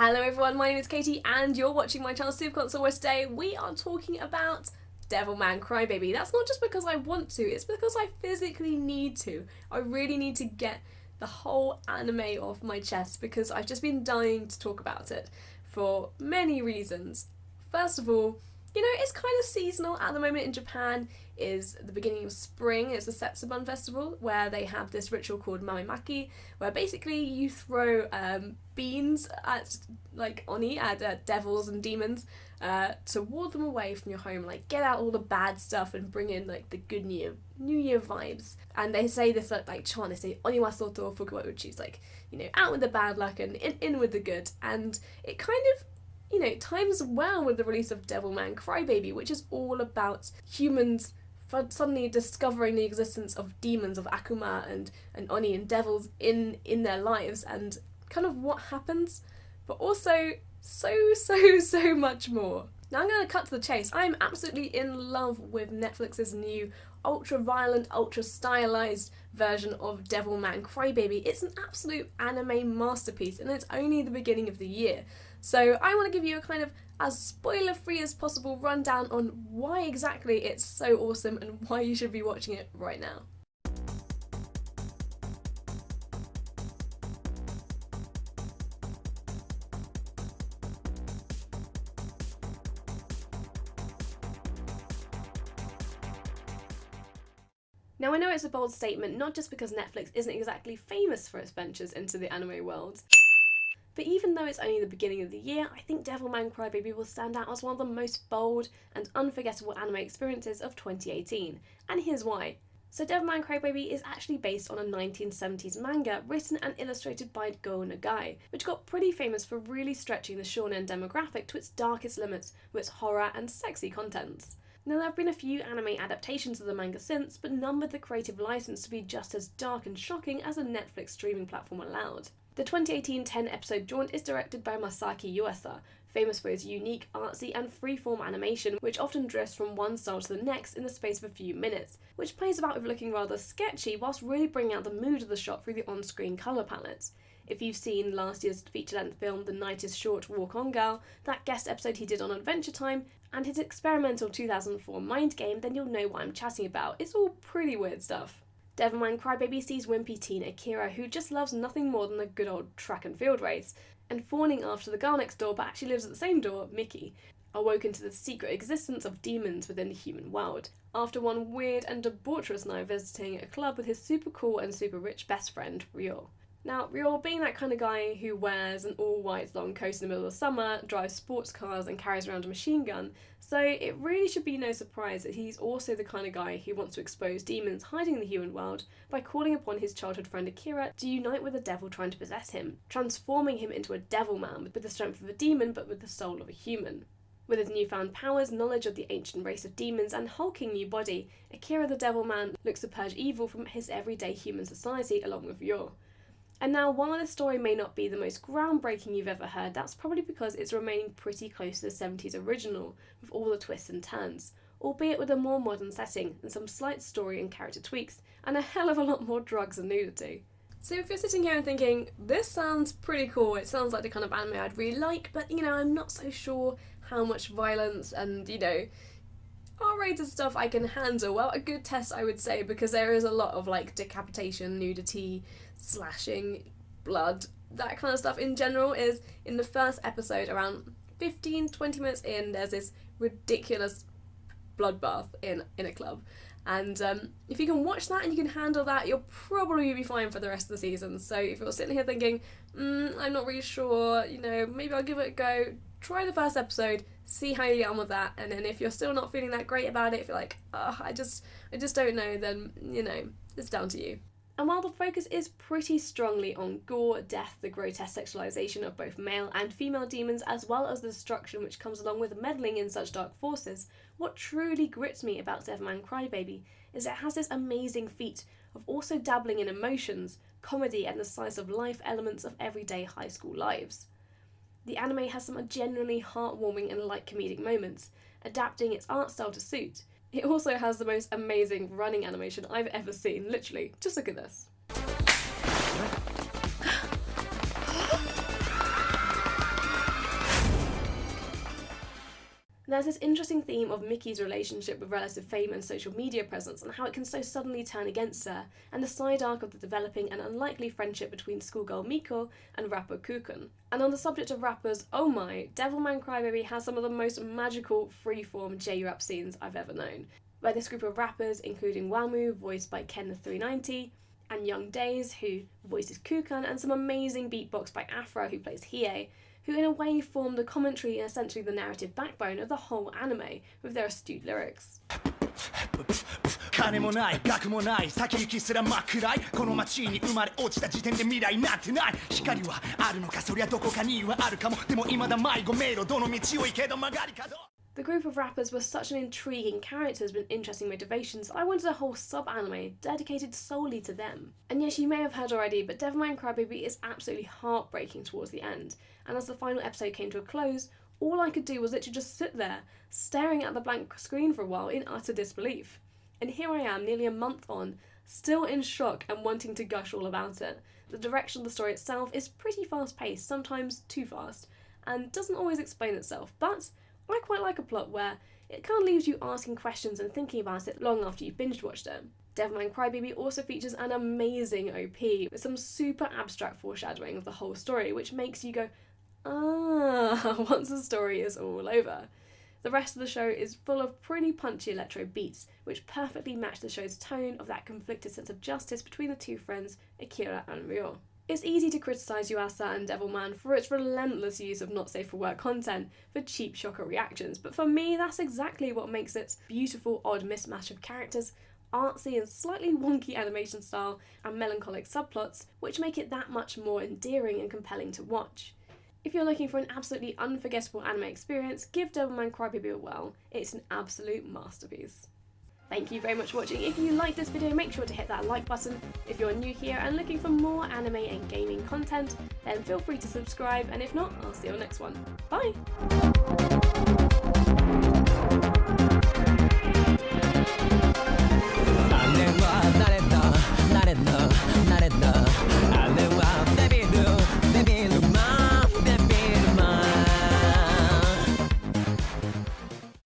Hello everyone, my name is Katy and you're watching my channel Superconsole, where today we are talking about Devilman Crybaby. That's not just because I want to, it's because I physically need to. I really need to get the whole anime off my chest because I've just been dying to talk about it for many reasons. First of all, you know, it's kind of seasonal at the moment in Japan. Is the beginning of spring. It's the Setsubun festival where they have this ritual called Masaaki, where basically you throw beans at Oni, at devils and demons, to ward them away from your home, like get out all the bad stuff and bring in like the good New Year vibes. And they say this like chant, they say Oniwa to Fukuwa Uchi's, like, you know, out with the bad luck and in with the good. And it kind of, you know, times well with the release of Devilman Crybaby, which is all about humans suddenly discovering the existence of demons, of Akuma and Oni and devils in their lives, and kind of what happens, but also so much more. Now I'm going to cut to the chase. I'm absolutely in love with Netflix's new ultra-violent, ultra-stylized version of Devilman Crybaby. It's an absolute anime masterpiece and it's only the beginning of the year. So I want to give you a kind of as spoiler-free as possible rundown on why exactly it's so awesome and why you should be watching it right now. Now I know it's a bold statement, not just because Netflix isn't exactly famous for its ventures into the anime world, but even though it's only the beginning of the year, I think Devilman Crybaby will stand out as one of the most bold and unforgettable anime experiences of 2018, and here's why. So Devilman Crybaby is actually based on a 1970s manga written and illustrated by Go Nagai, which got pretty famous for really stretching the shonen demographic to its darkest limits with its horror and sexy contents. Now there have been a few anime adaptations of the manga since, but none with the creative license to be just as dark and shocking as the Netflix streaming platform allowed. The 2018 10-episode jaunt is directed by Masaaki Yuasa, famous for his unique, artsy and freeform animation, which often drifts from one style to the next in the space of a few minutes, which plays about with looking rather sketchy whilst really bringing out the mood of the shot through the on-screen colour palette. If you've seen last year's feature-length film The Night is Short, Walk On Girl, that guest episode he did on Adventure Time, and his experimental 2004 Mind Game, then you'll know what I'm chatting about. It's all pretty weird stuff. Devilman Crybaby sees wimpy teen Akira, who just loves nothing more than a good old track and field race, and fawning after the girl next door but actually lives at the same door, Mickey, awoken to the secret existence of demons within the human world, after one weird and debaucherous night visiting a club with his super cool and super rich best friend, Ryo. Now, Ryo being that kind of guy who wears an all-white long coat in the middle of summer, drives sports cars and carries around a machine gun, so it really should be no surprise that he's also the kind of guy who wants to expose demons hiding in the human world by calling upon his childhood friend Akira to unite with the devil trying to possess him, transforming him into a devil man with the strength of a demon but with the soul of a human. With his newfound powers, knowledge of the ancient race of demons, and hulking new body, Akira the Devil Man looks to purge evil from his everyday human society along with Ryo. And now, while this story may not be the most groundbreaking you've ever heard, that's probably because it's remaining pretty close to the 70s original, with all the twists and turns, albeit with a more modern setting and some slight story and character tweaks, and a hell of a lot more drugs and nudity. So if you're sitting here and thinking, this sounds pretty cool, it sounds like the kind of anime I'd really like, but you know, I'm not so sure how much violence and, you know, R-rated stuff I can handle. Well, a good test I would say, because there is a lot of like decapitation, nudity, slashing, blood, that kind of stuff in general. Is in the first episode, around 15-20 minutes in, there's this ridiculous bloodbath in a club, and if you can watch that and you can handle that, you'll probably be fine for the rest of the season. So if you're sitting here thinking, I'm not really sure, you know, maybe I'll give it a go, try the first episode, see how you get on with that, and then if you're still not feeling that great about it, if you're like, I just don't know, then, you know, it's down to you. And while the focus is pretty strongly on gore, death, the grotesque sexualization of both male and female demons, as well as the destruction which comes along with meddling in such dark forces, what truly grits me about Devilman Crybaby is it has this amazing feat of also dabbling in emotions, comedy, and the slice of life elements of everyday high school lives. The anime has some genuinely heartwarming and light comedic moments, adapting its art style to suit. It also has the most amazing running animation I've ever seen, literally. Just look at this. There's this interesting theme of Miki's relationship with relative fame and social media presence and how it can so suddenly turn against her, and the side arc of the developing and unlikely friendship between schoolgirl Miko and rapper Kukun. And on the subject of rappers, oh my, Devilman Crybaby has some of the most magical freeform J-rap scenes I've ever known, where this group of rappers, including Wamu, voiced by Kenneth390, and Young Days, who voices Kukun, and some amazing beatbox by Afro, who plays Hiei, who in a way form the commentary and essentially the narrative backbone of the whole anime, with their astute lyrics. 金もない学もない先行きすら真っ暗いこの街に生まれ落ちた時点で未来なんてない光はあるのかそりゃどこかにはあるかもでも未だ迷子迷路どの道を行けど曲がり角 The group of rappers were such an intriguing characters with interesting motivations that I wanted a whole sub-anime dedicated solely to them. And yes, you may have heard already, but Devilman Crybaby is absolutely heartbreaking towards the end, and as the final episode came to a close, all I could do was literally just sit there, staring at the blank screen for a while in utter disbelief. And here I am, nearly a month on, still in shock and wanting to gush all about it. The direction of the story itself is pretty fast-paced, sometimes too fast, and doesn't always explain itself, but I quite like a plot where it kind of leaves you asking questions and thinking about it long after you've binge-watched it. Devilman Crybaby also features an amazing OP with some super abstract foreshadowing of the whole story, which makes you go, ah, once the story is all over. The rest of the show is full of pretty punchy electro beats, which perfectly match the show's tone of that conflicted sense of justice between the two friends, Akira and Ryo. It's easy to criticise Yuasa and Devilman for its relentless use of not safe for work content for cheap shocker reactions, but for me that's exactly what makes its beautiful odd mismatch of characters, artsy and slightly wonky animation style, and melancholic subplots, which make it that much more endearing and compelling to watch. If you're looking for an absolutely unforgettable anime experience, give Devilman Crybaby a whirl. It's an absolute masterpiece. Thank you very much for watching. If you liked this video, make sure to hit that like button. If you're new here and looking for more anime and gaming content, then feel free to subscribe, and if not, I'll see you on the next one. Bye!